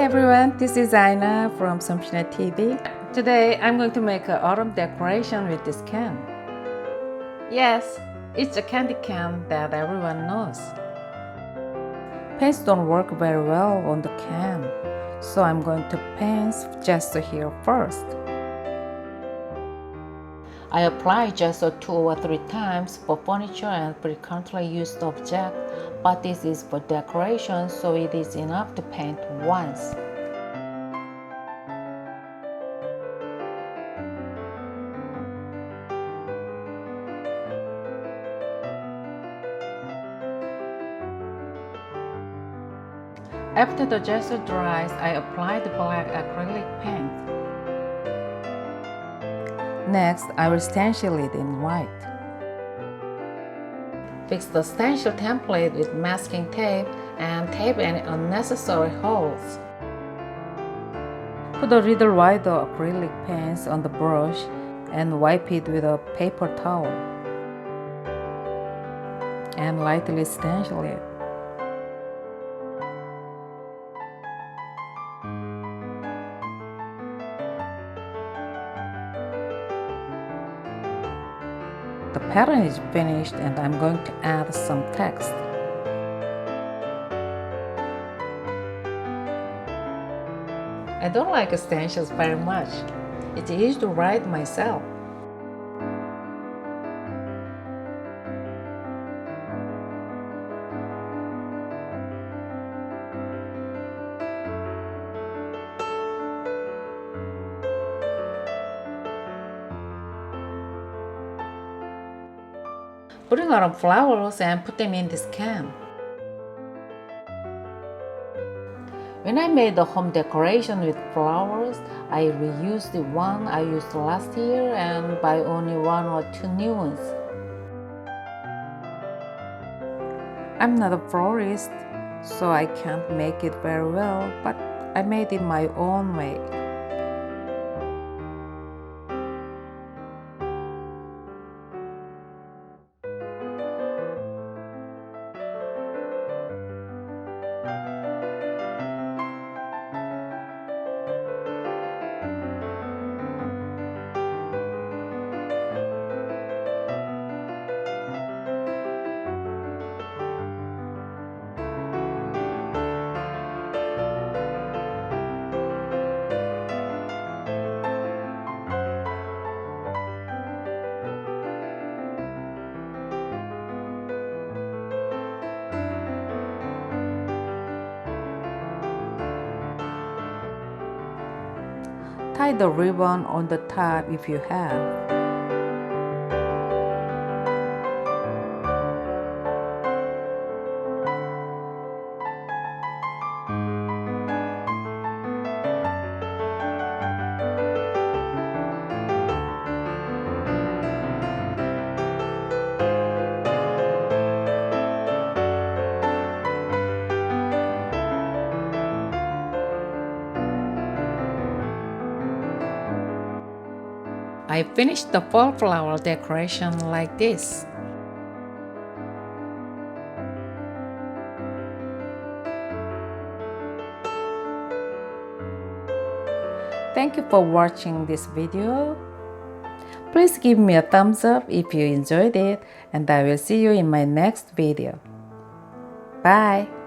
everyone, this is Aina from 솜씨네TV. Today I'm going to make an autumn decoration with this can. Yes, it's a candy can that everyone knows. Paints don't work very well on the can, so I'm going to paint just here first. I apply just 2 or 3 times for furniture and frequently used objects, but this is for decoration, so it is enough to paint once. After the gesso dries, I apply the black acrylic paint. Next, I will stencil it in white. Fix the stencil template with masking tape and tape any unnecessary holes. Put a little wider acrylic paint on the brush and wipe it with a paper towel. And lightly stencil it. The pattern is finished and I'm going to add some text. I don't like stencils very much. It's easy to write myself. Bring out flowers and put them in this can. When I made the home decoration with flowers, I reused the one I used last year and buy only 1 or 2 new ones. I'm not a florist, so I can't make it very well, but I made it my own way. Tie the ribbon on the top if you have. I finished the fall flower decoration like this. Thank you for watching this video. Please give me a thumbs up if you enjoyed it, and I will see you in my next video. Bye!